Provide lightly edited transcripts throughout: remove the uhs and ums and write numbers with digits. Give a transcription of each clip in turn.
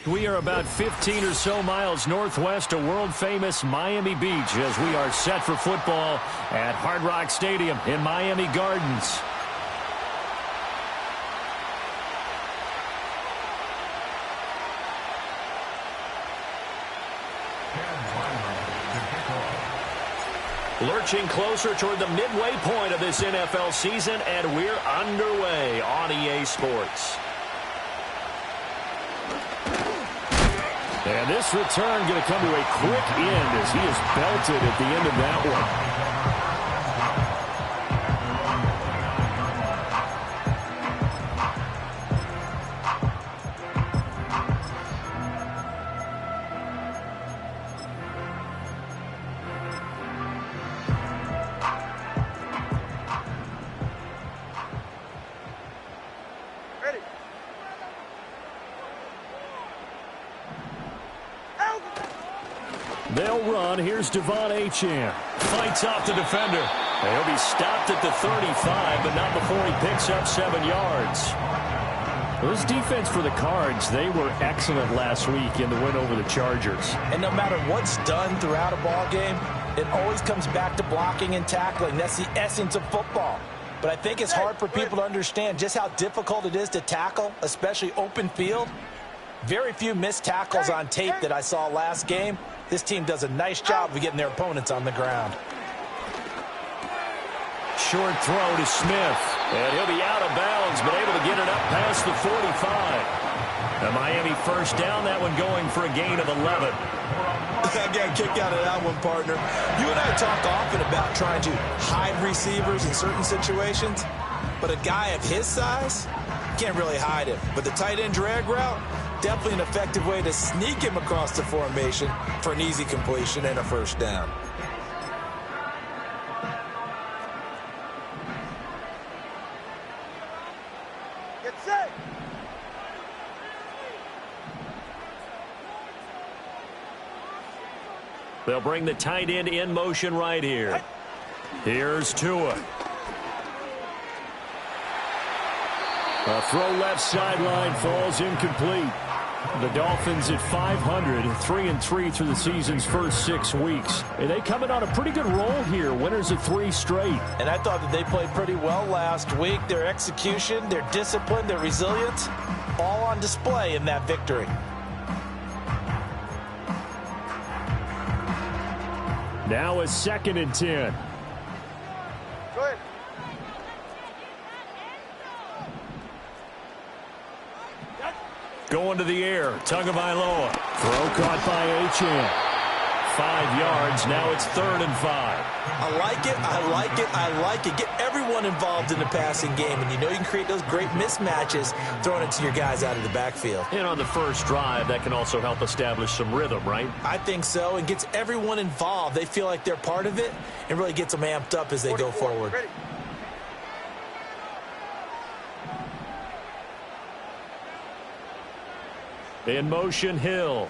We are about 15 or so miles northwest of world-famous Miami Beach as we are set for football at Hard Rock Stadium in Miami Gardens. Lurching closer toward the midway point of this NFL season, and we're underway on EA Sports. And this return going to come to a quick end as he is belted at the end of that one. They'll run. Here's Devon Achane. Fights off the defender. And he'll be stopped at the 35, but not before he picks up 7 yards. This defense for the Cards, they were excellent last week in the win over the Chargers. And no matter what's done throughout a ball game, it always comes back to blocking and tackling. That's the essence of football. But I think it's hard for people to understand just how difficult it is to tackle, especially open field. Very few missed tackles on tape that I saw last game. This team does a nice job of getting their opponents on the ground. Short throw to Smith. And he'll be out of bounds, but able to get it up past the 45. The Miami first down, that one going for a gain of 11. I got kicked out of that one, partner. You and I talk often about trying to hide receivers in certain situations, but a guy of his size, can't really hide him. But the tight end drag route, definitely an effective way to sneak him across the formation for an easy completion and a first down. Get set. They'll bring the tight end in motion right here. Here's Tua. A throw left sideline falls incomplete. The Dolphins at 500, 3-3 through the season's first 6 weeks. And they coming on a pretty good roll here. Winners of 3 straight. And I thought that they played pretty well last week. Their execution, their discipline, their resilience, all on display in that victory. Now a 2nd and 10. Go ahead. Going to the air. Tagovailoa. Throw caught by Achane. 5 yards. Now it's 3rd and 5. I like it. I like it. I like it. Get everyone involved in the passing game. And you know you can create those great mismatches throwing it to your guys out of the backfield. And on the first drive, that can also help establish some rhythm, right? I think so. And gets everyone involved. They feel like they're part of it and really gets them amped up as they go forward. Ready. In motion, Hill.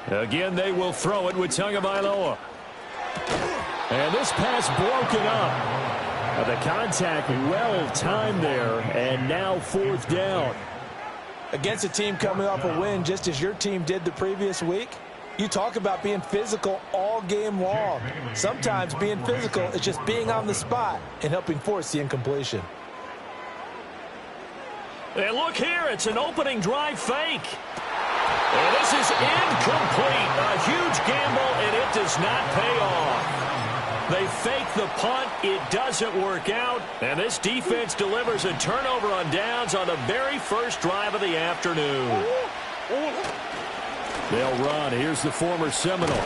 Again, they will throw it with Tagovailoa. And this pass broken up. The contact well timed there, and now 4th down. Against a team coming off a win just as your team did the previous week, you talk about being physical all game long. Sometimes being physical is just being on the spot and helping force the incompletion. And look here, it's an opening drive fake. And this is incomplete. A huge gamble, and it does not pay off. They fake the punt. It doesn't work out. And this defense delivers a turnover on downs on the very first drive of the afternoon. They'll run. Here's the former Seminole.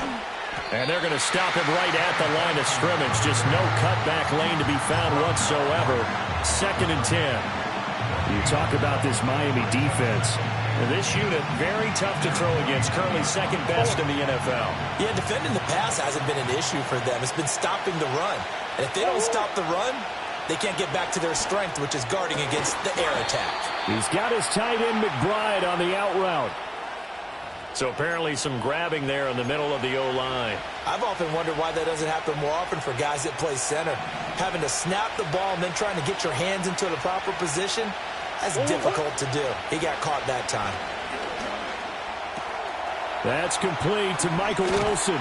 And they're going to stop him right at the line of scrimmage. Just no cutback lane to be found whatsoever. 2nd and 10. You talk about this Miami defense. This unit, very tough to throw against. Currently 2nd best in the NFL. Yeah, defending the pass hasn't been an issue for them. It's been stopping the run. And if they don't stop the run, they can't get back to their strength, which is guarding against the air attack. He's got his tight end McBride on the out route. So apparently some grabbing there in the middle of the O-line. I've often wondered why that doesn't happen more often for guys that play center. Having to snap the ball and then trying to get your hands into the proper position, that's difficult to do. He got caught that time. That's complete to Michael Wilson.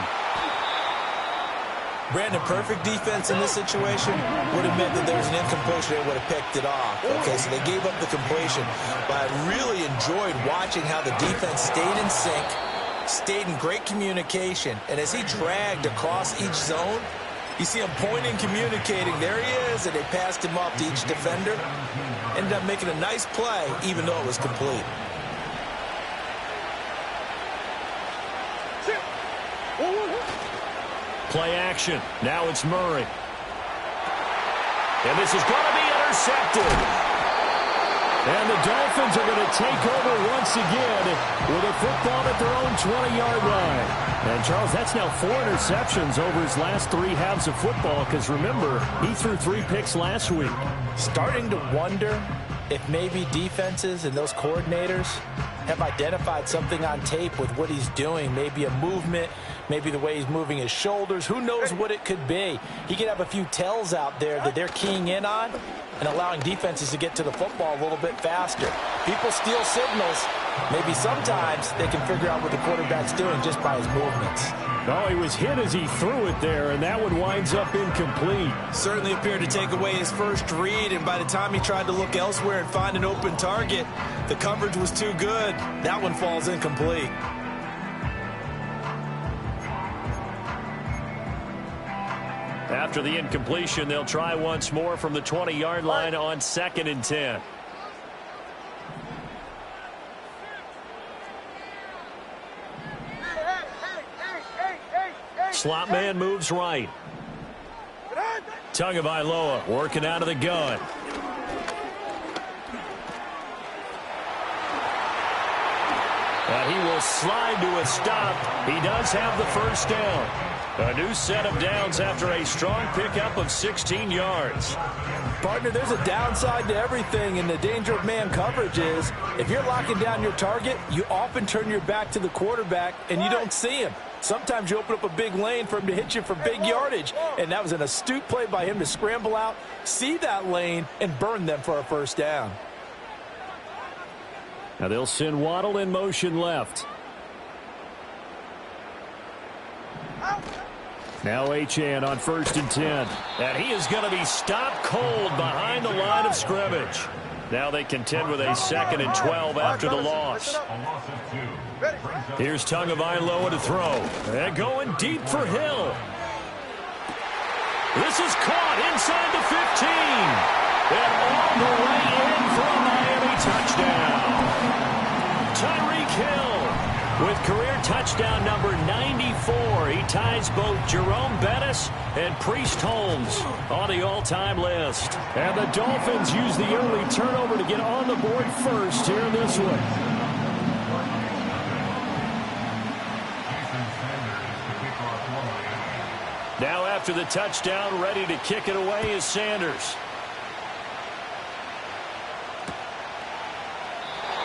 Brandon, perfect defense in this situation would have meant that there was an incompletion and would have picked it off. Okay, so they gave up the completion. But I really enjoyed watching how the defense stayed in sync, stayed in great communication. And as he dragged across each zone, you see him pointing, communicating. There he is, and they passed him off to each defender. Ended up making a nice play, even though it was complete. Play action. Now it's Murray. And this is going to be intercepted. And the Dolphins are going to take over once again with a football at their own 20-yard line. And, Charles, that's now 4 interceptions over his last 3 halves of football because, remember, he threw 3 picks last week. Starting to wonder if maybe defenses and those coordinators have identified something on tape with what he's doing. Maybe a movement, maybe the way he's moving his shoulders. Who knows what it could be? He could have a few tells out there that they're keying in on and allowing defenses to get to the football a little bit faster. People steal signals. Maybe sometimes they can figure out what the quarterback's doing just by his movements. Oh, he was hit as he threw it there, and that one winds up incomplete. Certainly appeared to take away his first read, and by the time he tried to look elsewhere and find an open target, the coverage was too good. That one falls incomplete. After the incompletion, they'll try once more from the 20-yard line on 2nd and 10. Slot man moves right. Tagovailoa working out of the gun. And he will slide to a stop. He does have the first down. A new set of downs after a strong pickup of 16 yards. Partner, there's a downside to everything, and the danger of man coverage is if you're locking down your target, you often turn your back to the quarterback and you don't see him. Sometimes you open up a big lane for him to hit you for big yardage, and that was an astute play by him to scramble out, see that lane, and burn them for a first down. Now they'll send Waddle in motion left. Now Achane on 1st and 10. And he is going to be stopped cold behind the line of scrimmage. Now they contend with a 2nd and 12 after the loss. Here's Tagovailoa to throw. And going deep for Hill. This is caught inside the 15. And all the way in for a Miami touchdown. Tyreek Hill with career touchdown number 94. He ties both Jerome Bettis and Priest Holmes on the all-time list. And the Dolphins use the early turnover to get on the board first here in this one. Now after the touchdown, ready to kick it away is Sanders.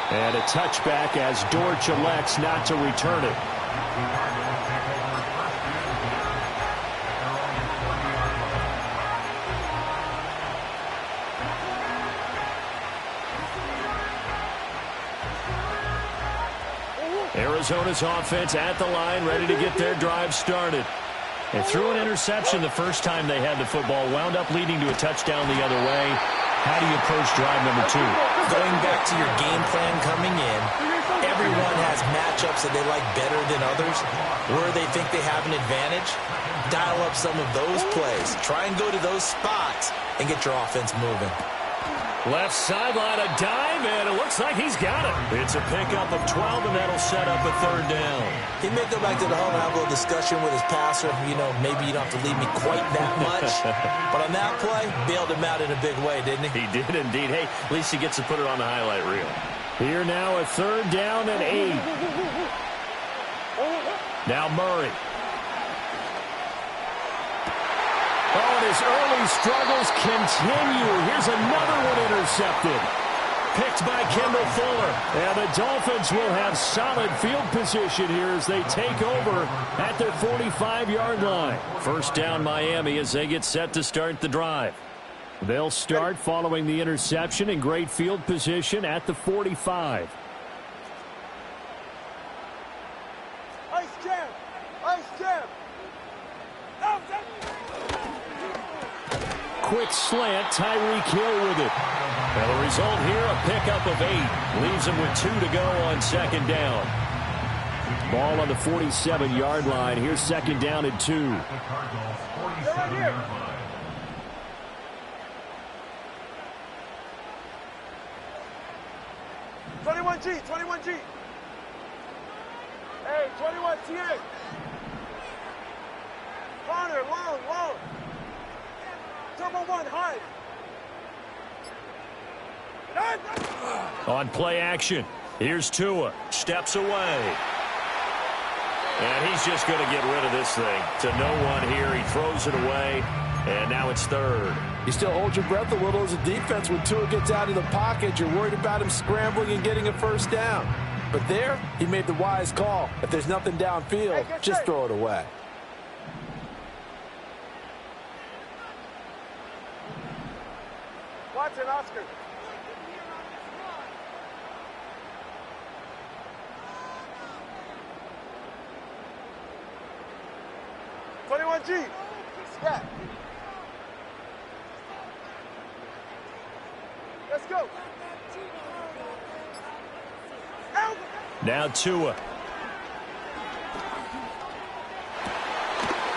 And a touchback as Dortch elects not to return it. Arizona's offense at the line, ready to get their drive started. They threw an interception the first time they had the football, wound up leading to a touchdown the other way. How do you approach drive number 2? Going back to your game plan coming in, everyone has matchups that they like better than others. Where they think they have an advantage, dial up some of those plays. Try and go to those spots and get your offense moving. Left sideline, a dive, and it looks like he's got it. It's a pickup of 12, and that'll set up a 3rd down. He may go back to the home and have a little discussion with his passer. You know, maybe you don't have to leave me quite that much. But on that play, bailed him out in a big way, didn't he? He did indeed. Hey, at least he gets to put it on the highlight reel. Here now a 3rd down and 8. Now Murray. Oh, and his early struggles continue. Here's another one intercepted. Picked by Kendall Fuller. And the Dolphins will have solid field position here as they take over at their 45-yard line. First down Miami as they get set to start the drive. They'll start following the interception in great field position at the 45. quick slant. Tyreek Hill with it. And the result here, a pickup of 8. Leaves him with 2 to go on second down. Ball on the 47-yard line. Here's second down and 2. Right here. G, 21G. Hey, 21 TA. Corner, long. Turbo 1, high. On play action, here's Tua. Steps away. And he's just going to get rid of this thing. To no one here. He throws it away. And now it's third. You still hold your breath a little as a defense when Tua gets out of the pocket. You're worried about him scrambling and getting a first down. But there, he made the wise call. If there's nothing downfield, just throw it away. Watson, Oscar. G. Scat. Let's go. Now Tua.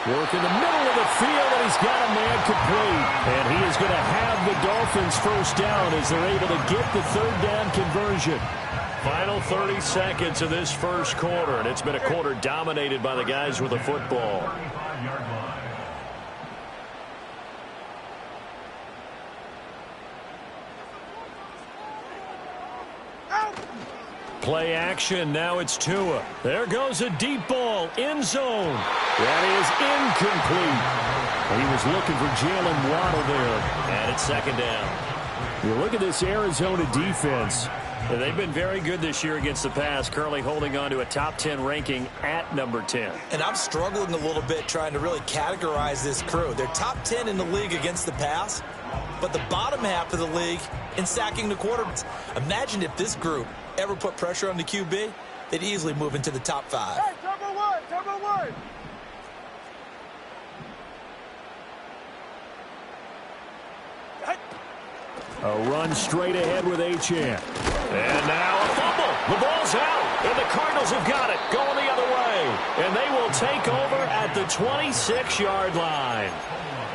Work in the middle of the field, and he's got a man complete. And he is going to have the Dolphins first down as they're able to get the third down conversion. Final 30 seconds of this first quarter, and it's been a quarter dominated by the guys with the football. Play action, now it's Tua. There goes a deep ball, end zone. That is incomplete. He was looking for Jalen Waddle there. And it's second down. You look at this Arizona defense. They've been very good this year against the pass, currently holding on to a top 10 ranking at number 10. And I'm struggling a little bit trying to really categorize this crew. They're top 10 in the league against the pass, but the bottom half of the league in sacking the quarterback. Imagine if this group ever put pressure on the QB, they'd easily move into the top 5. Hey, turbo one. A run straight ahead with Achane. And now a fumble. The ball's out, and the Cardinals have got it, going the other way. And they will take over at the 26-yard line.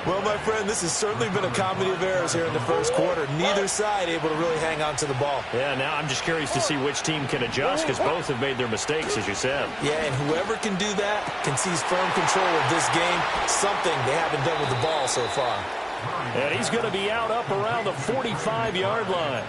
Well, my friend, this has certainly been a comedy of errors here in the first quarter. Neither side able to really hang on to the ball. Yeah, now I'm just curious to see which team can adjust, because both have made their mistakes, as you said. Yeah, and whoever can do that can seize firm control of this game, something they haven't done with the ball so far. And he's going to be out up around the 45-yard line.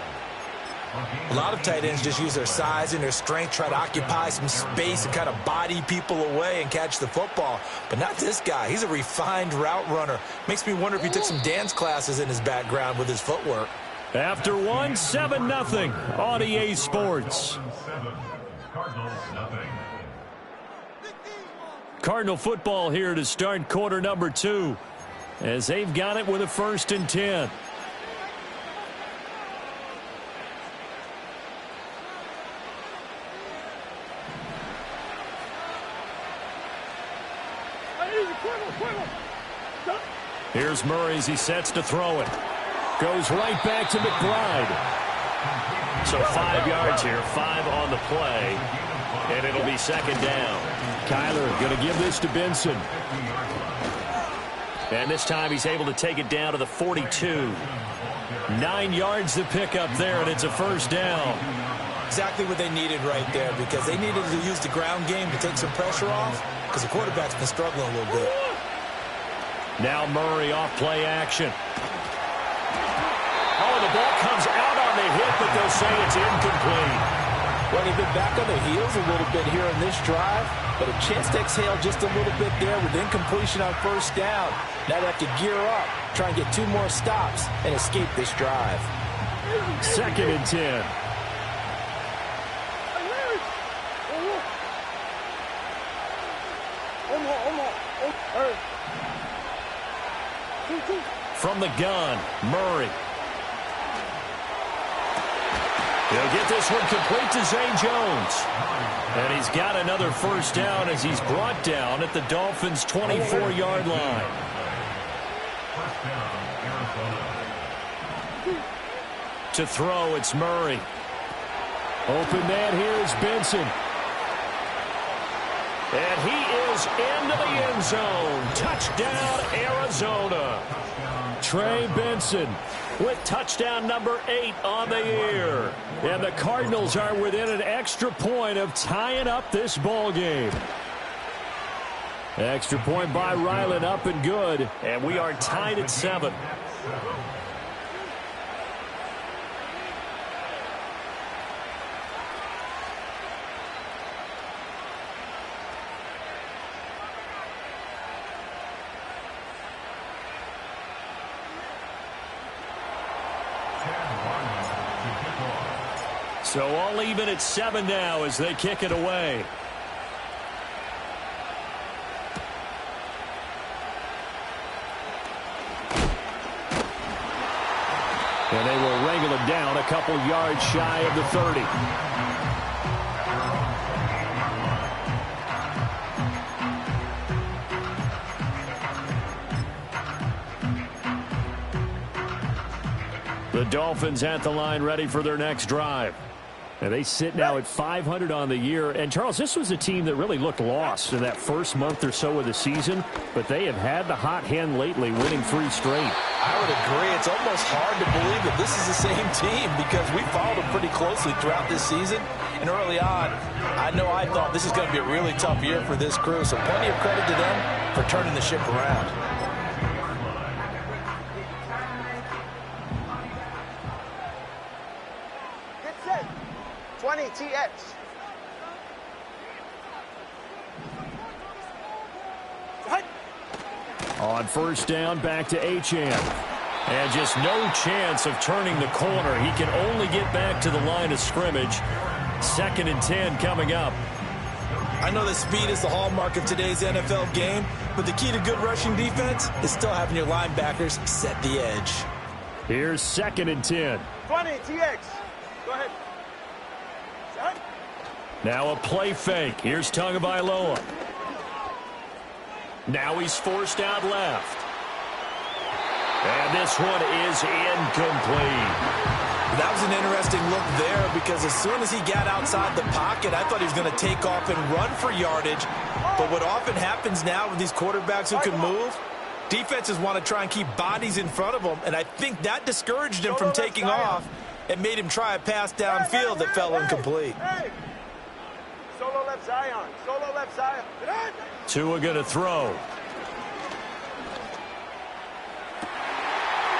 A lot of tight ends just use their size and their strength, try to occupy some space and kind of body people away and catch the football. But not this guy. He's a refined route runner. Makes me wonder if he took some dance classes in his background with his footwork. After one, 7-0 on EA Sports. Cardinal football here to start quarter number 2, as they've got it with a 1st and 10. Here's Murray as he sets to throw it. Goes right back to McBride. So 5 yards here, 5 on the play, and it'll be second down. Kyler going to give this to Benson. And this time he's able to take it down to the 42. 9 yards to pick up there, and it's a first down. Exactly what they needed right there, because they needed to use the ground game to take some pressure off, because the quarterback's been struggling a little bit. Now Murray off play action. Oh, the ball comes out on the hit, but they'll say it's incomplete. Well, they've been back on their heels a little bit here in this drive, but a chance to exhale just a little bit there with incompletion on first down. Now they have to gear up, try and get 2 more stops, and escape this drive. 2nd and 10. From the gun, Murray. He'll get this one complete to Zay Jones. And he's got another first down as he's brought down at the Dolphins' 24-yard line. To throw, it's Murray. Open man here is Benson. And he is into the end zone. Touchdown, Arizona. Trey Benson with touchdown number 8 on the year. And the Cardinals are within an extra point of tying up this ball game. Extra point by Ryland, up and good. And we are tied at 7. So all even at 7 now as they kick it away. And they will wrangle him down a couple yards shy of the 30. The Dolphins at the line ready for their next drive. And they sit now at 500 on the year. And, Charles, this was a team that really looked lost in that first month or so of the season. But they have had the hot hand lately, winning 3 straight. I would agree. It's almost hard to believe that this is the same team because we followed them pretty closely throughout this season. And early on, I know I thought this is going to be a really tough year for this crew. So plenty of credit to them for turning the ship around. Get set. 20 TX. On first down, back to Achane. And just no chance of turning the corner. He can only get back to the line of scrimmage. 2nd and 10 coming up. I know that speed is the hallmark of today's NFL game, but the key to good rushing defense is still having your linebackers set the edge. Here's 2nd and 10. 20 TX. Go ahead. Set. Now a play fake. Here's Tagovailoa. Now he's forced out left. And this one is incomplete. That was an interesting look there because as soon as he got outside the pocket, I thought he was going to take off and run for yardage. But what often happens now with these quarterbacks who can move, defenses want to try and keep bodies in front of them, and I think that discouraged him from taking off and made him try a pass downfield that fell incomplete. Solo left Zion. Solo left Zion. Tua going to throw.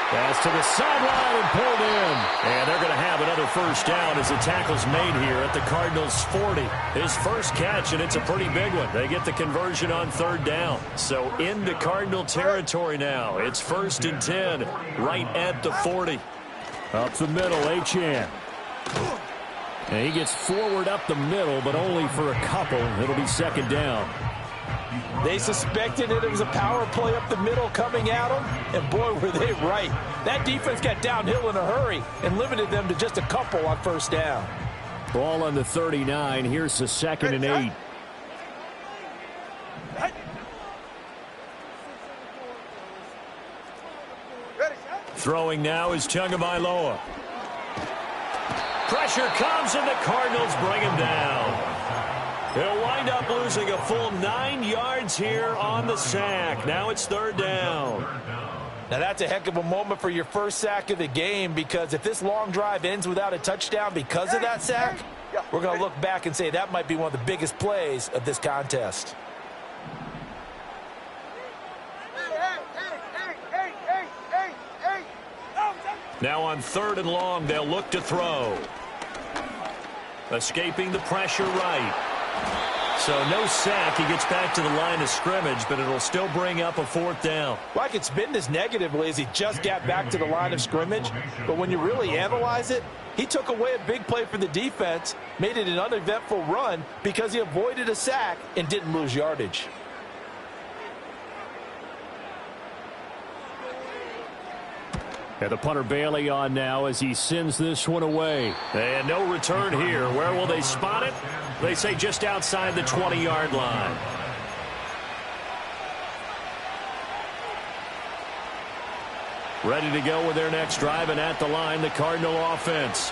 Pass to the sideline and pulled in. And they're going to have another first down as the tackle's made here at the Cardinals' 40. His first catch, and it's a pretty big one. They get the conversion on 3rd down. So into Cardinal territory now. It's 1st and 10, right at the 40. Up the middle, Achane. And he gets forward up the middle, but only for a couple. It'll be 2nd down. They suspected it was a power play up the middle coming at them, and boy, were they right. That defense got downhill in a hurry and limited them to just a couple on 1st down. Ball on the 39. Here's the 2nd and 8. Throwing now is Tagovailoa. Pressure comes, and the Cardinals bring him down. He'll wind up losing a full 9 yards here on the sack. Now it's 3rd down. Now that's a heck of a moment for your first sack of the game because if this long drive ends without a touchdown because of that sack, we're going to look back and say that might be one of the biggest plays of this contest. Now on 3rd and long, they'll look to throw. Escaping the pressure right. So no sack. He gets back to the line of scrimmage, but it'll still bring up a 4th down. Well, I could spin this negatively as he just got back to the line of scrimmage, but when you really analyze it, he took away a big play for the defense, made it an uneventful run because he avoided a sack and didn't lose yardage. And the punter Bailey on now as he sends this one away. And no return here. Where will they spot it? They say just outside the 20-yard line. Ready to go with their next drive, and at the line, the Cardinal offense.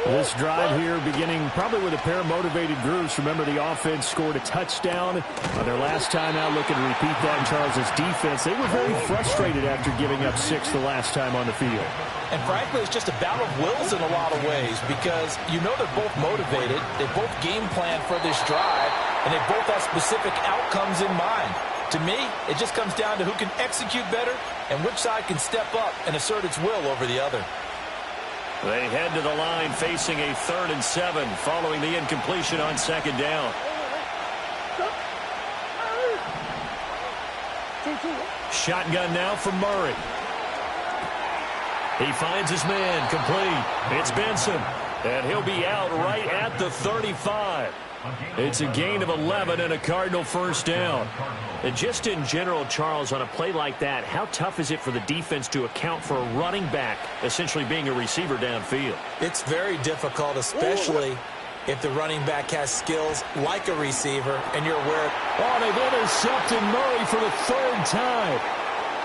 This drive here beginning probably with a pair of motivated groups. Remember, the offense scored a touchdown on their last time out. Looking to repeat that in Charles' defense. They were very frustrated after giving up 6 the last time on the field. And frankly, it's just a battle of wills in a lot of ways because you know they're both motivated. They both game plan for this drive, and they both have specific outcomes in mind. To me, it just comes down to who can execute better and which side can step up and assert its will over the other. They head to the line facing a 3rd and 7 following the incompletion on 2nd down. Shotgun now for Murray. He finds his man complete. It's Benson, and he'll be out right at the 35. It's a gain of 11 and a Cardinal first down. And just in general, Charles, on a play like that, how tough is it for the defense to account for a running back essentially being a receiver downfield? It's very difficult, especially if the running back has skills like a receiver and you're aware. Oh, they've intercepted Murray for the 3rd time.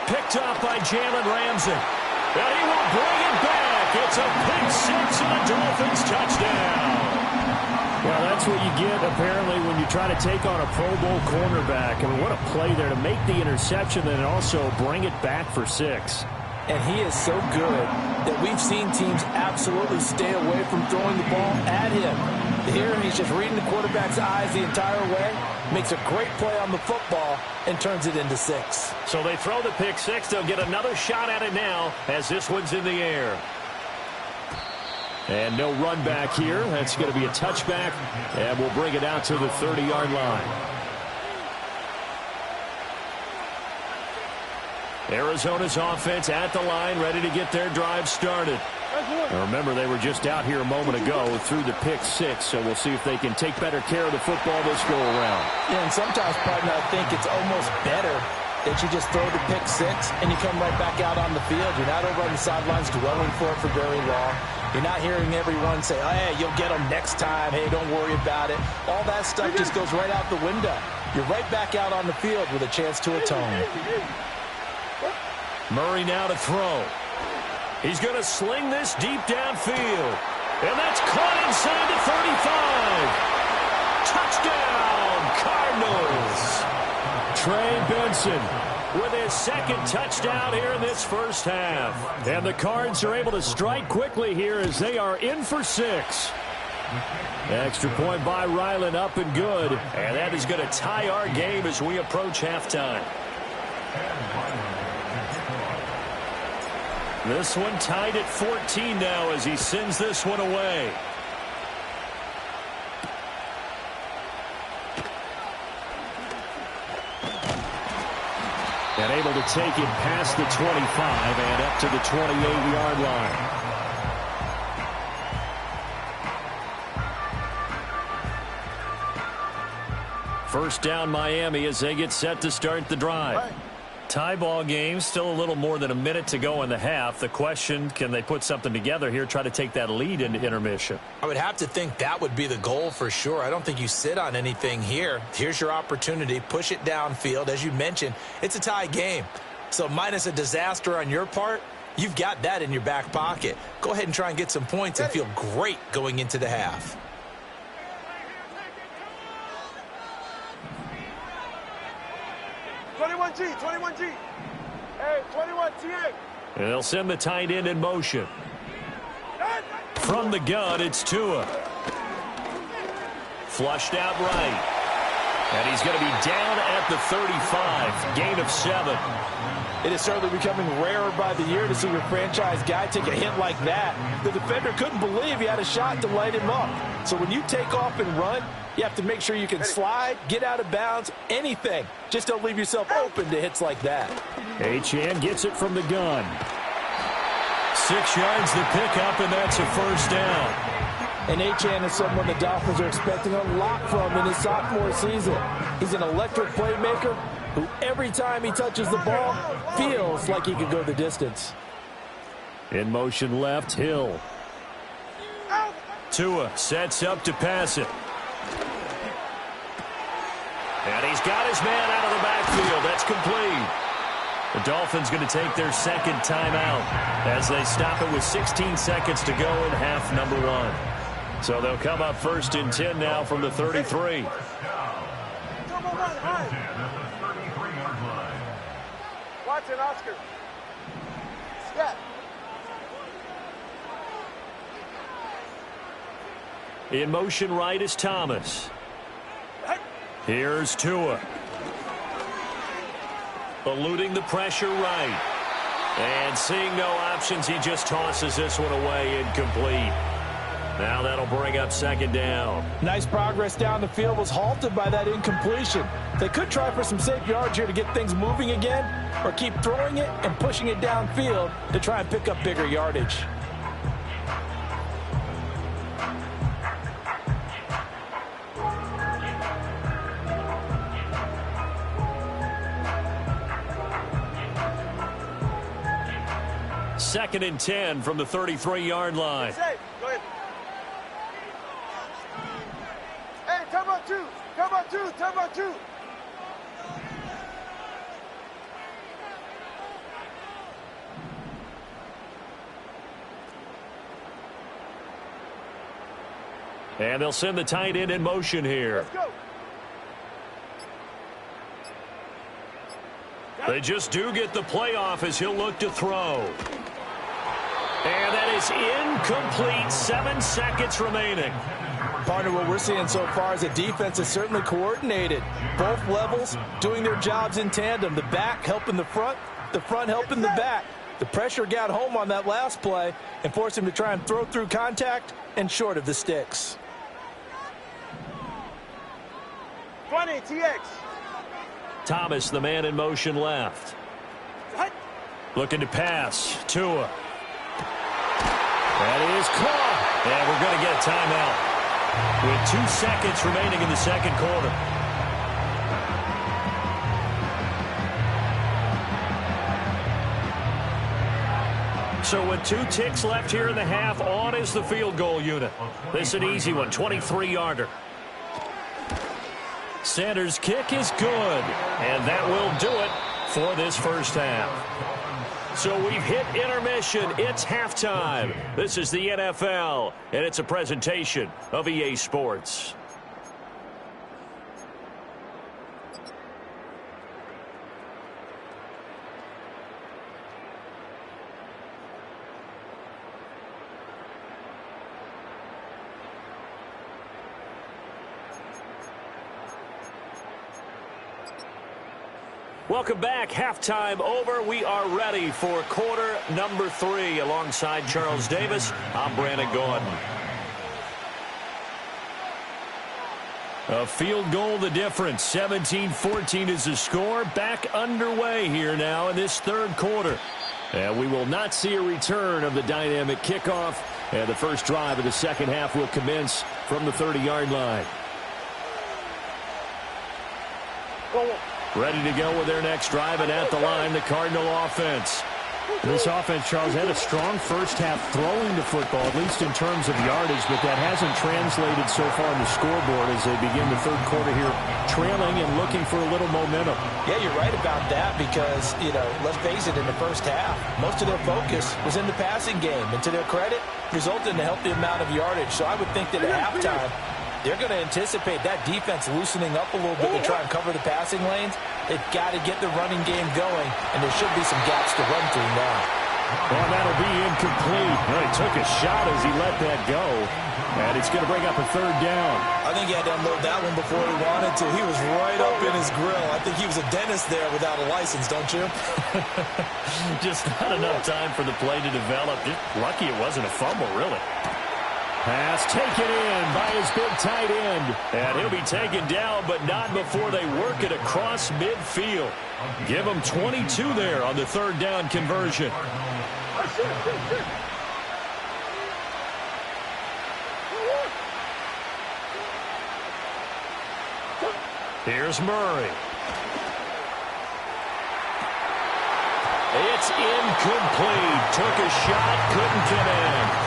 Picked off by Jalen Ramsey. And he will bring it back. It's a pick 6 and a Dolphins touchdown. Well, that's what you get, apparently, when you try to take on a Pro Bowl cornerback. I mean, what a play there to make the interception and also bring it back for 6. And he is so good that we've seen teams absolutely stay away from throwing the ball at him. Here, he's just reading the quarterback's eyes the entire way, makes a great play on the football, and turns it into 6. So they throw the pick 6. They'll get another shot at it now as this one's in the air. And no run back here. That's going to be a touchback, and we'll bring it out to the 30-yard line. Arizona's offense at the line, ready to get their drive started. Now remember, they were just out here a moment ago through the pick 6, so we'll see if they can take better care of the football this go-around. Yeah, and sometimes, partner, I think it's almost better that you just throw the pick 6 and you come right back out on the field. You're not over on the sidelines dwelling for it for very long. You're not hearing everyone say, oh, hey, you'll get them next time. Hey, don't worry about it. All that stuff just goes right out the window. You're right back out on the field with a chance to atone. Murray now to throw. He's going to sling this deep downfield. And that's caught inside the 35. Touchdown, Cardinals. Trey Benson with his 2nd touchdown here in this first half. And the Cards are able to strike quickly here as they are in for 6. Extra point by Ryland, up and good. And that is going to tie our game as we approach halftime. This one tied at 14 now as he sends this one away. And able to take it past the 25 and up to the 28-yard line. First down Miami as they get set to start the drive. Tie ball game, still a little more than a minute to go in the half. The question, can they put something together here, try to take that lead into intermission? I would have to think that would be the goal for sure. I don't think you sit on anything here. Here's your opportunity. Push it downfield. As you mentioned, it's a tie game. So minus a disaster on your part, you've got that in your back pocket. Go ahead and try and get some points and feel great going into the half. G, 21G. Hey, 21 TA. And they'll send the tight end in motion. From the gun, it's Tua. Flushed out right. And he's going to be down at the 35. Gain of 7. It is certainly becoming rarer by the year to see your franchise guy take a hit like that. The defender couldn't believe he had a shot to light him up. So when you take off and run, you have to make sure you can slide, get out of bounds, anything. Just don't leave yourself open to hits like that. Achane gets it from the gun. 6 yards the pickup, and that's a first down. And Achane is someone the Dolphins are expecting a lot from in his sophomore season. He's an electric playmaker who every time he touches the ball feels like he could go the distance. In motion left, Hill. Tua sets up to pass it. And he's got his man out of the backfield. That's complete. The Dolphins going to take their second timeout as they stop it with 16 seconds to go in half number 1. So they'll come up 1st and 10 now from the 33. Watson, Oscar. Step. In motion right is Thomas. Here's Tua. Eluding the pressure right. And seeing no options, he just tosses this one away incomplete. Now that'll bring up 2nd down. Nice progress down the field was halted by that incompletion. They could try for some safe yards here to get things moving again, or keep throwing it and pushing it downfield to try and pick up bigger yardage. Second and 10 from the 33-yard line. Safe. Go ahead. Hey, come on, 2. Come on, 2. Come on, 2. And they'll send the tight end in motion here. Let's go. They just do get the playoff as he'll look to throw. And that is incomplete. 7 seconds remaining. Partner, what we're seeing so far is the defense is certainly coordinated. Both levels doing their jobs in tandem. The back helping the front helping the back. The pressure got home on that last play and forced him to try and throw through contact and short of the sticks. 20, TX. Thomas, the man in motion left. Looking to pass. Tua. That is caught. And we're going to get a timeout with 2 seconds remaining in the second quarter. So with 2 ticks left here in the half, on is the field goal unit. This is an easy one, 23-yarder. Sanders' kick is good, and that will do it for this first half. So we've hit intermission. It's halftime. This is the NFL, and it's a presentation of EA Sports. Welcome back. Halftime over. We are ready for quarter number 3. Alongside Charles Davis, I'm Brandon Gordon. A field goal the difference. 17-14 is the score. Back underway here now in this third quarter. And we will not see a return of the dynamic kickoff. And the first drive of the second half will commence from the 30-yard line. Ready to go with their next drive, and at the line, the Cardinal offense. This offense, Charles, had a strong first half throwing the football, at least in terms of yardage, but that hasn't translated so far in the scoreboard as they begin the third quarter here, trailing and looking for a little momentum. Yeah, you're right about that because, let's face it, in the first half, most of their focus was in the passing game, and to their credit, resulted in a healthy amount of yardage. So I would think that at halftime, they're going to anticipate that defense loosening up a little bit to try and cover the passing lanes. They've got to get the running game going, and there should be some gaps to run through now. Well, that'll be incomplete. Well, he took a shot as he let that go, and it's going to bring up a third down. I think he had to unload that one before he wanted to. He was right up in his grill. I think he was a dentist there without a license, don't you? Just not enough time for the play to develop. Just lucky it wasn't a fumble, really. Pass taken in by his big tight end. And he'll be taken down, but not before they work it across midfield. Give him 22 there on the third down conversion. Here's Murray. It's incomplete. Took a shot, couldn't get in.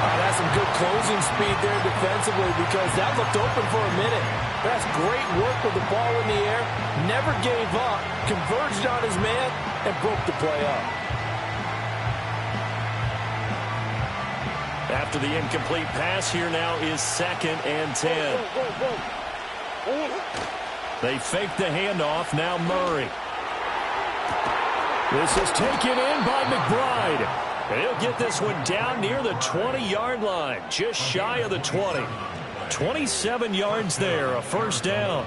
That's some good closing speed there defensively because that looked open for a minute. That's great work with the ball in the air. Never gave up, converged on his man, and broke the play up. After the incomplete pass, here now is 2nd and 10. They fake the handoff. Now Murray. This is taken in by McBride. And he'll get this one down near the 20-yard line, just shy of the 20. 27 yards there, a first down.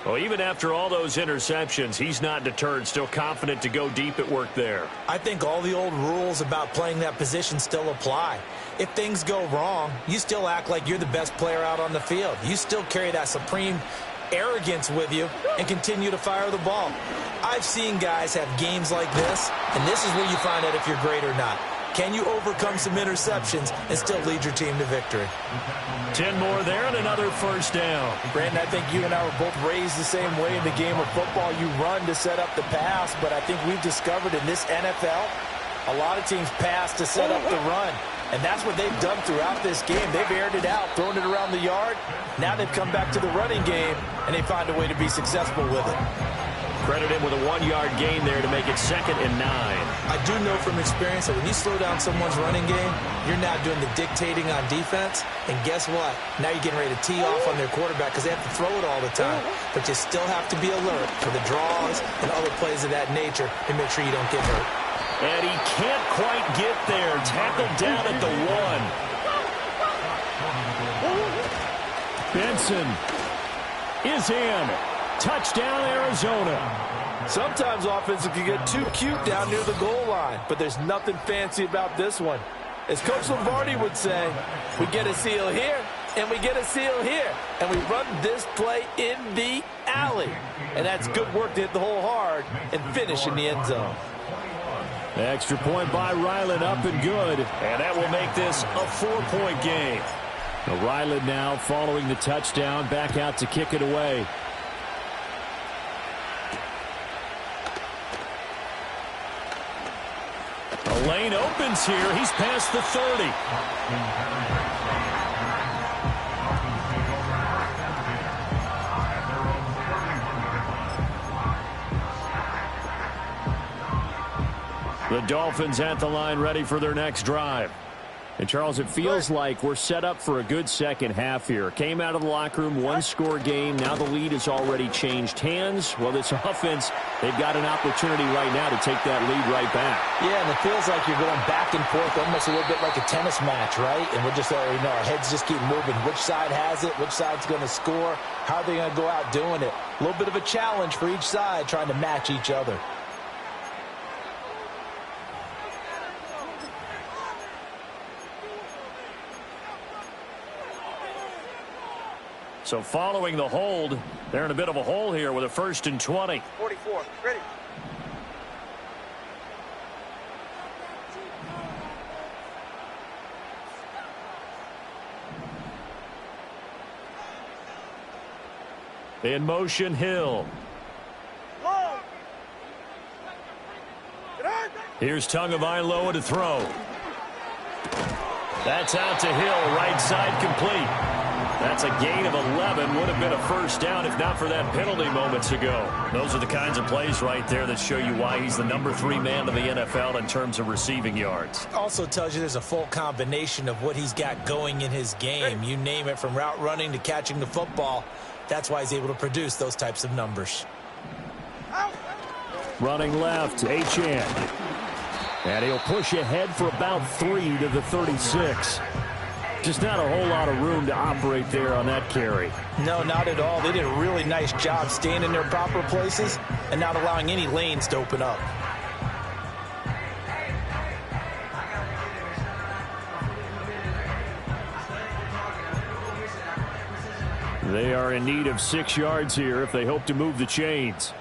Well, even after all those interceptions, he's not deterred, still confident to go deep at work there. I think all the old rules about playing that position still apply. If things go wrong, you still act like you're the best player out on the field. You still carry that supreme arrogance with you and continue to fire the ball. I've seen guys have games like this, and this is where you find out if you're great or not. Can you overcome some interceptions and still lead your team to victory? 10 more there and another first down. Brandon, I think you and I were both raised the same way in the game of football. You run to set up the pass, but I think we've discovered in this NFL, a lot of teams pass to set up the run. And that's what they've done throughout this game. They've aired it out, thrown it around the yard. Now they've come back to the running game, and they find a way to be successful with it. Credit him with a 1-yard gain there to make it 2nd and 9. I do know from experience that when you slow down someone's running game, you're now doing the dictating on defense. And guess what? Now you're getting ready to tee off on their quarterback because they have to throw it all the time. But you still have to be alert for the draws and other plays of that nature to make sure you don't get hurt. And he can't quite get there. Tackled down at the 1. Benson is in. Touchdown, Arizona. Sometimes offenses can get too cute down near the goal line, but there's nothing fancy about this one. As Coach Lombardi would say, we get a seal here, and we get a seal here, and we run this play in the alley. And that's good work to hit the hole hard and finish in the end zone. Extra point by Ryland, up and good. And that will make this a 4-point game. Now Ryland now following the touchdown, back out to kick it away. The lane opens here. He's past the 30. The Dolphins at the line ready for their next drive. And, Charles, it feels like we're set up for a good second half here. Came out of the locker room, one-score game. Now the lead has already changed hands. Well, this offense, they've got an opportunity right now to take that lead right back. Yeah, and it feels like you're going back and forth almost a little bit like a tennis match, right? And we're just already know our heads just keep moving. Which side has it? Which side's going to score? How are they going to go out doing it? A little bit of a challenge for each side trying to match each other. So following the hold, they're in a bit of a hole here with a 1st and 20. 44, ready. In motion, Hill. Long. Here's Tagovailoa to throw. That's out to Hill, right side complete. That's a gain of 11. Would have been a first down if not for that penalty moments ago. Those are the kinds of plays right there that show you why he's the number 3 man of the NFL in terms of receiving yards. Also tells you there's a full combination of what he's got going in his game. You name it, from route running to catching the football. That's why he's able to produce those types of numbers. Running left, Achane. And he'll push ahead for about 3 to the 36. Just not a whole lot of room to operate there on that carry. No, not at all. They did a really nice job staying in their proper places and not allowing any lanes to open up. They are in need of 6 yards here if they hope to move the chains.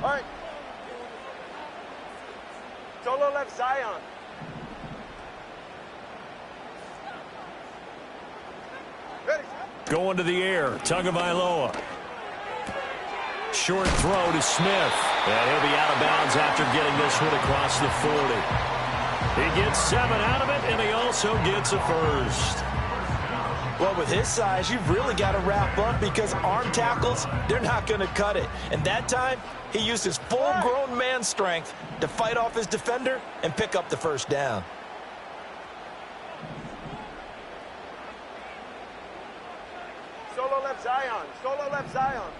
All right. Solo left Zion. Ready. Going to the air, Tagovailoa. Short throw to Smith. And he'll be out of bounds after getting this one across the 40. He gets 7 out of it, and he also gets a first. Well, with his size, you've really got to wrap up because arm tackles, they're not going to cut it. And that time, he used his full-grown man strength to fight off his defender and pick up the first down. Solo left Zion. Solo left Zion.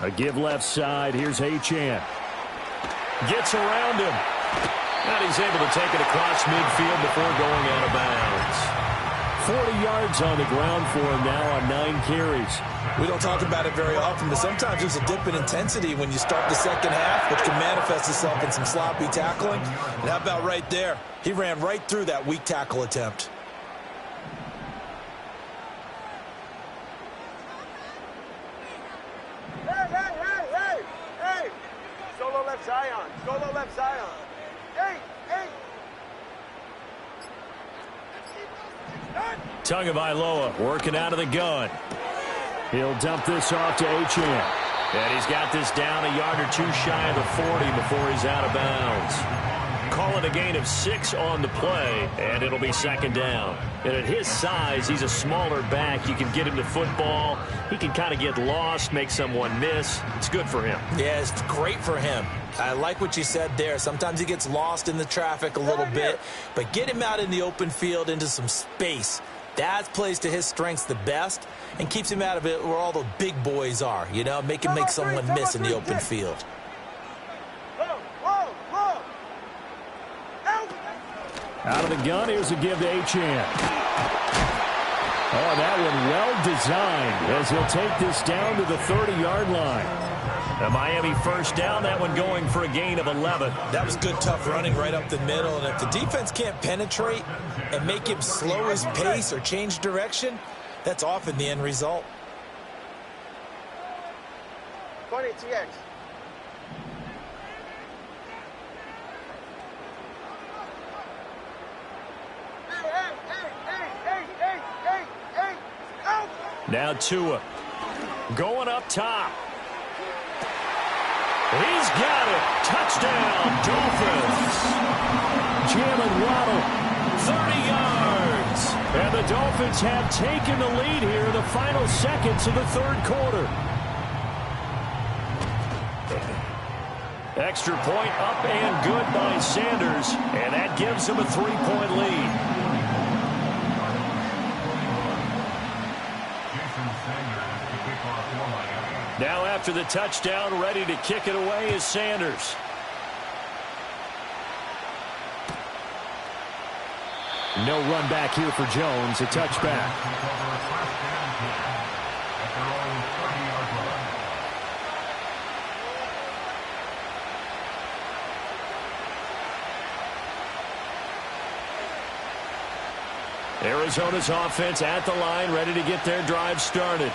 A give left side. Here's Achane. Gets around him. And he's able to take it across midfield before going out of bounds. 40 yards on the ground for him now on 9 carries. We don't talk about it very often, but sometimes there's a dip in intensity when you start the second half, which can manifest itself in some sloppy tackling. And how about right there? He ran right through that weak tackle attempt. Hey! Solo left Zion. Solo left Zion. Hey! Tagovailoa working out of the gun. He'll dump this off to Achane. And he's got this down a yard or two shy of the 40 before he's out of bounds. Call it a gain of 6 on the play, and it'll be second down. And at his size, he's a smaller back. You can get him to football. He can kind of get lost, make someone miss. It's good for him. Yeah, it's great for him. I like what you said there. Sometimes he gets lost in the traffic a little bit, but get him out in the open field into some space. That plays to his strengths the best and keeps him out of it where all the big boys are, you know, make him make someone miss in the open field. Out of the gun, here's a give to Achane. Oh, that one well designed as he'll take this down to the 30-yard line. A Miami first down, that one going for a gain of 11. That was good, tough running right up the middle, and if the defense can't penetrate and make him slow his pace or change direction, that's often the end result. 20 TX. Now Tua going up top. He's got it. Touchdown, Dolphins. Jalen Waddle. 30 yards. And the Dolphins have taken the lead here in the final seconds of the third quarter. Extra point up and good by Sanders. And that gives him a 3-point lead. Now after the touchdown, ready to kick it away is Sanders. No run back here for Jones. A touchback. Arizona's offense at the line, ready to get their drive started.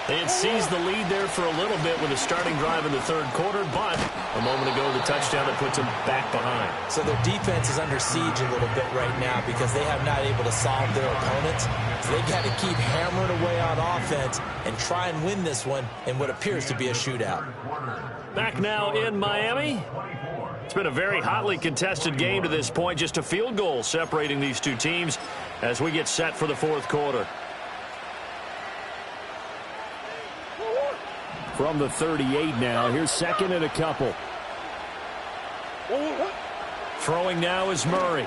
They had seized the lead there for a little bit with a starting drive in the third quarter, but a moment ago the touchdown that puts them back behind. So their defense is under siege a little bit right now because they have not able to solve their opponents. So they got to keep hammering away on offense and try and win this one in what appears to be a shootout. Back now in Miami. It's been a very hotly contested game to this point. Just a field goal separating these two teams as we get set for the fourth quarter. From the 38 now. Here's second and a couple. Throwing now is Murray.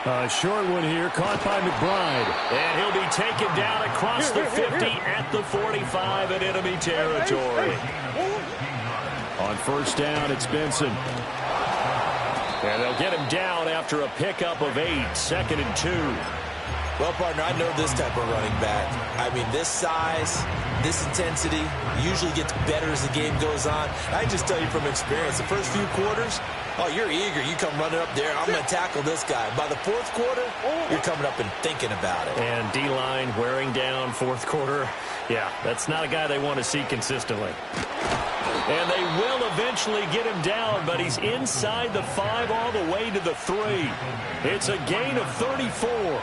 A short one here, caught by McBride. And he'll be taken down across the 50 at the 45 in enemy territory. On first down, it's Benson. And they'll get him down after a pickup of 8, 2nd and 2. Well, partner, I know this type of running back. I mean, this size, this intensity usually gets better as the game goes on. I just tell you from experience, the first few quarters, oh, you're eager. You come running up there. I'm going to tackle this guy. By the fourth quarter, you're coming up and thinking about it. And D-line wearing down fourth quarter. Yeah, that's not a guy they want to see consistently. And they will eventually get him down, but he's inside the 5 all the way to the 3. It's a gain of 34.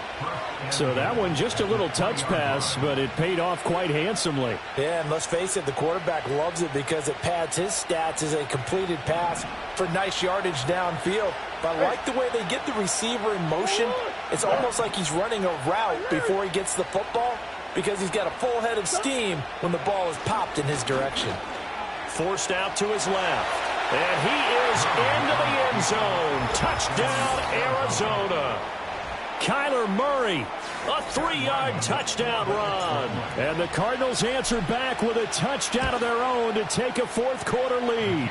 So that one just a little touch pass, but it paid off quite handsomely. Yeah, and let's face it, the quarterback loves it because it pads his stats as a completed pass for nice yardage downfield. But I like the way they get the receiver in motion. It's almost like he's running a route before he gets the football because he's got a full head of steam when the ball is popped in his direction. Forced out to his left. And he is into the end zone. Touchdown, Arizona. Kyler Murray, a 3-yard touchdown run. And the Cardinals answer back with a touchdown of their own to take a fourth-quarter lead.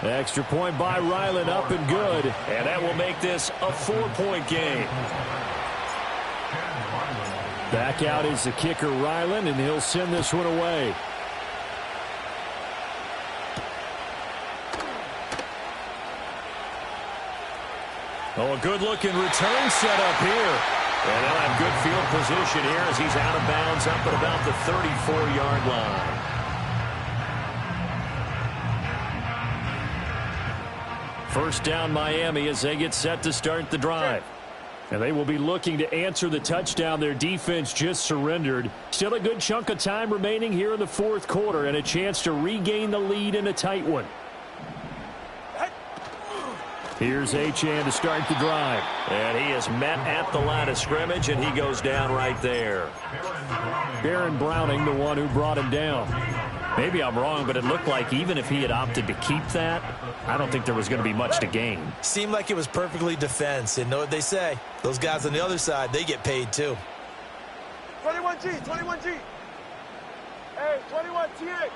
Extra point by Ryland, up and good. And that will make this a 4-point game. Back out is the kicker, Ryland, and he'll send this one away. Oh, a good-looking return set up here. And they'll have good field position here as he's out of bounds up at about the 34-yard line. First down, Miami, as they get set to start the drive. And they will be looking to answer the touchdown their defense just surrendered. Still a good chunk of time remaining here in the fourth quarter and a chance to regain the lead in a tight one. Here's Achane to start the drive. And he is met at the line of scrimmage, and he goes down right there. Baron Browning, the one who brought him down. Maybe I'm wrong, but it looked like even if he had opted to keep that, I don't think there was going to be much to gain. Seemed like it was perfectly defense. And know what they say? Those guys on the other side, they get paid too. 21G, 21G. Hey, 21T8.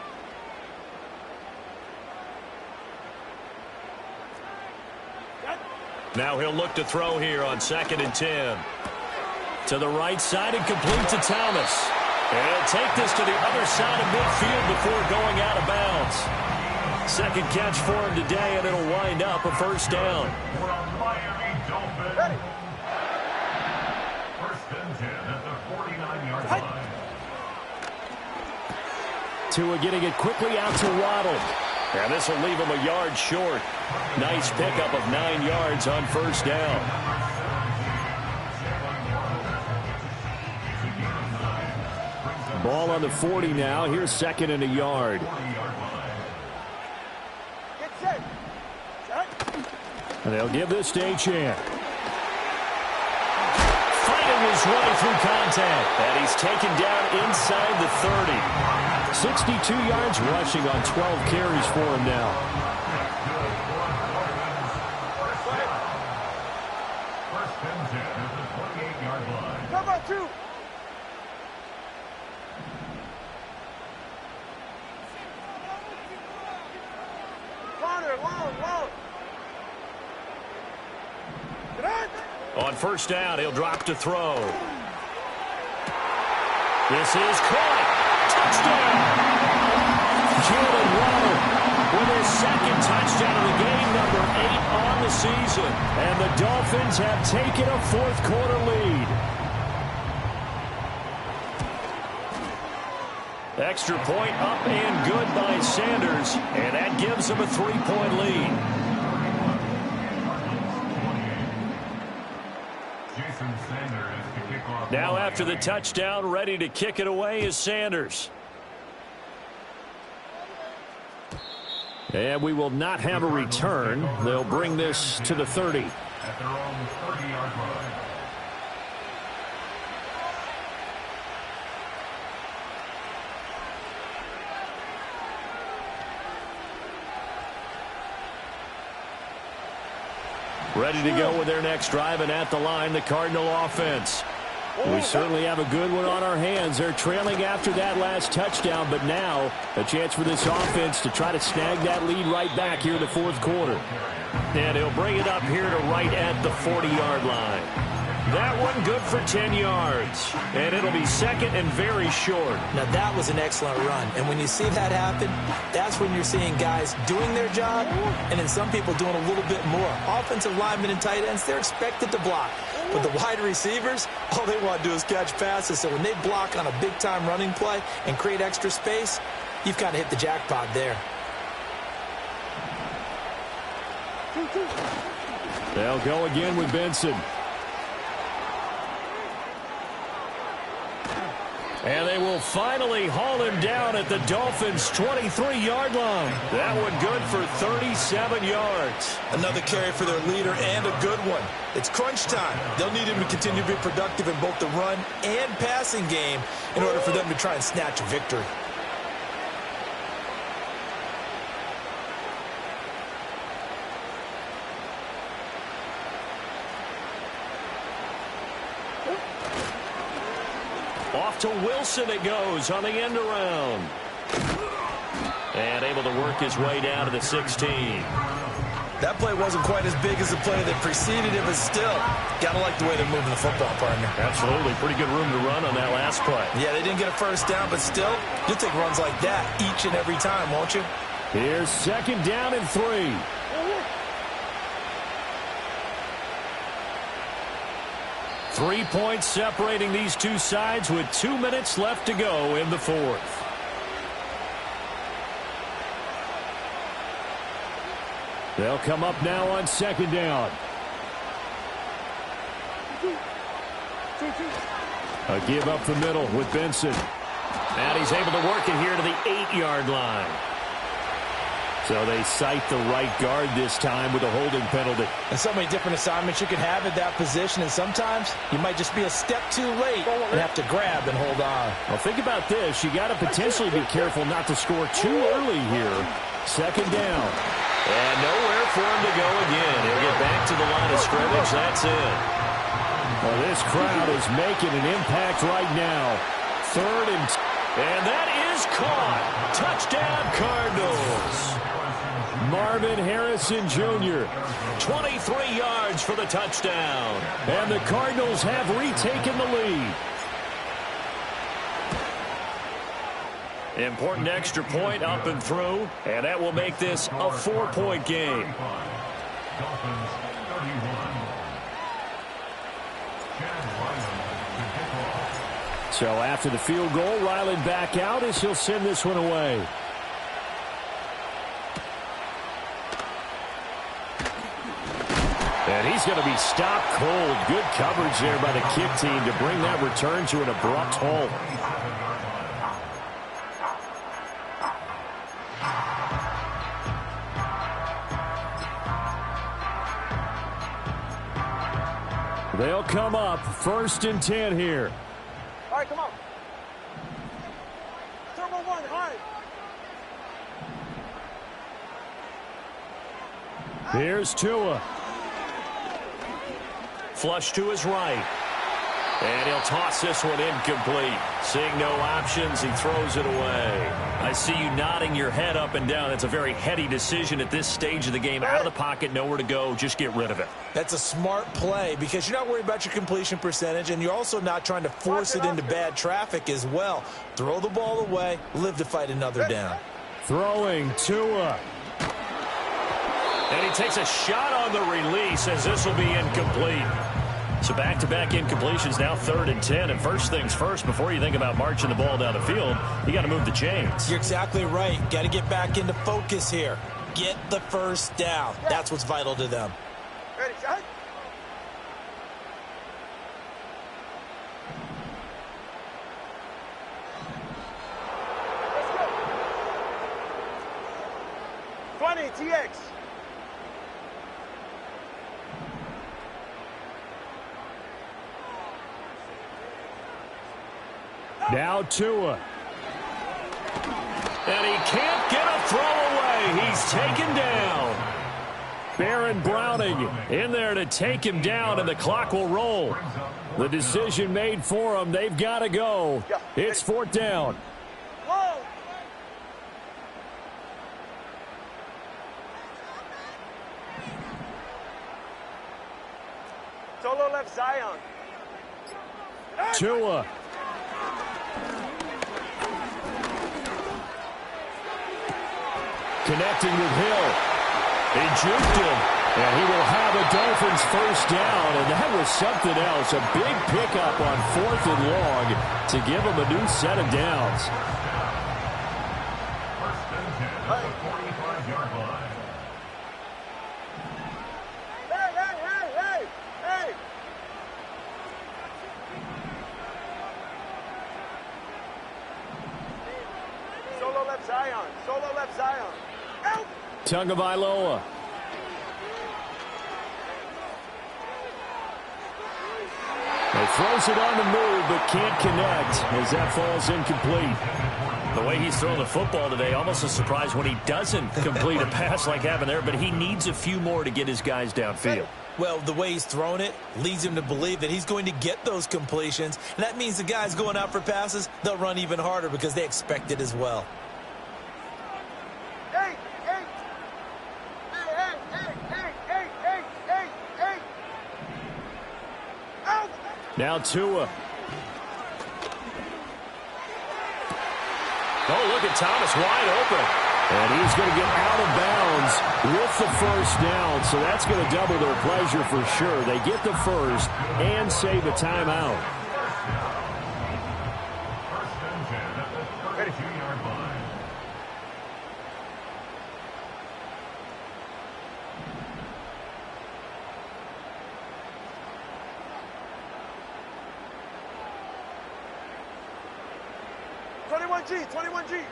Now he'll look to throw here on 2nd and 10. To the right side and complete to Thomas. And he'll take this to the other side of midfield before going out of bounds. Second catch for him today, and it'll wind up a first down. Ready. First and 10 at the 49-yard line. Tua getting it quickly out to Waddle. And this will leave him a yard short. Nice pickup of 9 yards on first down. Ball on the 40 now. Here's 2nd and a yard. Get set. Set. And they'll give this to Achane. Fighting his way through contact. And he's taken down inside the 30. 62 yards rushing on 12 carries for him now. First and 10 at the 28-yard line. Cover 2. Corner, long. On first down, he'll drop to throw. This is caught. Touchdown! Jalen Waddle with his second touchdown of the game, number 8 on the season. And the Dolphins have taken a fourth-quarter lead. Extra point up and good by Sanders, and that gives him a 3-point lead. Now after the touchdown, ready to kick it away is Sanders. And we will not have a return. They'll bring this to the 30. At their own 30-yard line. Ready to go with their next drive, and at the line, the Cardinal offense. We certainly have a good one on our hands. They're trailing after that last touchdown, but now a chance for this offense to try to snag that lead right back here in the fourth quarter. And he'll bring it up here to right at the 40-yard line. That one good for 10 yards. And it'll be second and very short. Now, that was an excellent run. And when you see that happen, that's when you're seeing guys doing their job and then some people doing a little bit more. Offensive linemen and tight ends, they're expected to block. But the wide receivers, all they want to do is catch passes. So when they block on a big-time running play and create extra space, you've kind of hit the jackpot there. They'll go again with Benson. And they will finally haul him down at the Dolphins' 23-yard line. That one good for 37 yards. Another carry for their leader and a good one. It's crunch time. They'll need him to continue to be productive in both the run and passing game in order for them to try and snatch a victory. Off to Wilson it goes on the end around. And able to work his way down to the 16. That play wasn't quite as big as the play that preceded it, but still, gotta like the way they're moving the football, partner. Absolutely. Pretty good room to run on that last play. Yeah, they didn't get a first down, but still, you'll take runs like that each and every time, won't you? Here's 2nd down and 3. Three points separating these two sides with 2 minutes left to go in the 4th. They'll come up now on 2nd down. A give up the middle with Benson. And he's able to work it here to the 8-yard line. So they cite the right guard this time with a holding penalty. And so many different assignments you can have at that position, and sometimes you might just be a step too late and have to grab and hold on. Well, think about this. You got to potentially be careful not to score too early here. 2nd down. And nowhere for him to go again. He'll get back to the line of scrimmage. That's it. Well, this crowd is making an impact right now. 3rd and that is caught. Touchdown, Cardinals. Marvin Harrison Jr. 23 yards for the touchdown. And the Cardinals have retaken the lead. Important extra point up and through, and that will make this a 4-point game. Dolphins 31. So after the field goal, Ryland back out as he'll send this one away. And he's going to be stopped cold. Good coverage there by the kick team to bring that return to an abrupt halt. They'll come up 1st and 10 here. All right, come on. Turbo 1, hard. Here's Tua. Flush to his right. And he'll toss this one incomplete. Seeing no options, he throws it away. I see you nodding your head up and down. It's a very heady decision at this stage of the game. Out of the pocket, nowhere to go. Just get rid of it. That's a smart play because you're not worried about your completion percentage, and you're also not trying to force it into bad traffic as well. Throw the ball away, live to fight another down. Throwing Tua. And he takes a shot on the release as this will be incomplete. So back-to-back incompletions, now 3rd and 10. And first things first, before you think about marching the ball down the field, you got to move the chains. You're exactly right. Got to get back into focus here. Get the first down. That's what's vital to them. Ready, shot. Let's go. 20, TX. Now Tua. And he can't get a throw away. He's taken down. Baron Browning in there to take him down, and the clock will roll. The decision made for him. They've got to go. It's 4th down. Whoa. Solo left Zion. Tua. Connecting with Hill. He juked him. And he will have a Dolphins first down. And that was something else. A big pickup on 4th and long to give him a new set of downs. at the 45-yard line. Hey! Solo left Zion. Solo left Zion. Out! Tagovailoa. He throws it on the move, but can't connect as that falls incomplete. The way he's throwing the football today, almost a surprise when he doesn't complete a pass like happened there, but he needs a few more to get his guys downfield. Well, the way he's thrown it leads him to believe that he's going to get those completions. And that means the guys going out for passes, they'll run even harder because they expect it as well. Hey! Out! Now Tua. Oh, look at Thomas wide open. And he's going to get out of bounds with the first down, so that's going to double their pleasure for sure. They get the first and save a timeout. First and 10 at the 32-yard line. G, 21G.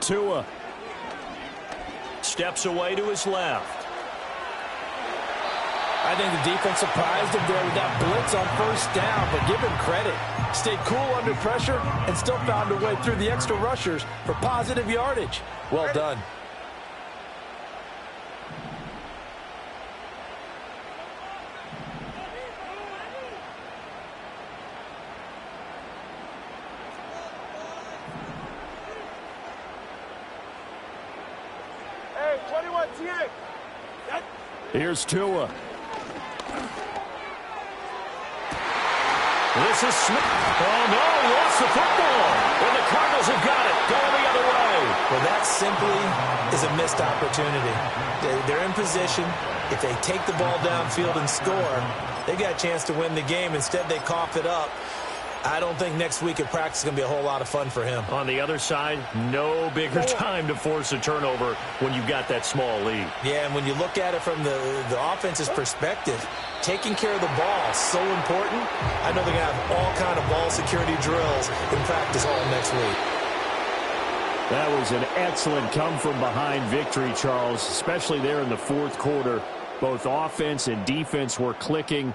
Tua. Steps away to his left. I think the defense surprised him there with that blitz on first down, but give him credit. Stayed cool under pressure and still found a way through the extra rushers for positive yardage. Well done. Hey, 21 TA. Here's Tua. This is Smith. Oh, no, he lost the football. And the Cardinals have got it. Going the other way. Well, that simply is a missed opportunity. They're in position. If they take the ball downfield and score, they got a chance to win the game. Instead, they cough it up. I don't think next week at practice is going to be a whole lot of fun for him. On the other side, no bigger time to force a turnover when you've got that small lead. Yeah, and when you look at it from the offense's perspective, taking care of the ball is so important. I know they're going to have all kind of ball security drills in practice all next week. That was an excellent come-from-behind victory, Charles, especially there in the fourth quarter. Both offense and defense were clicking.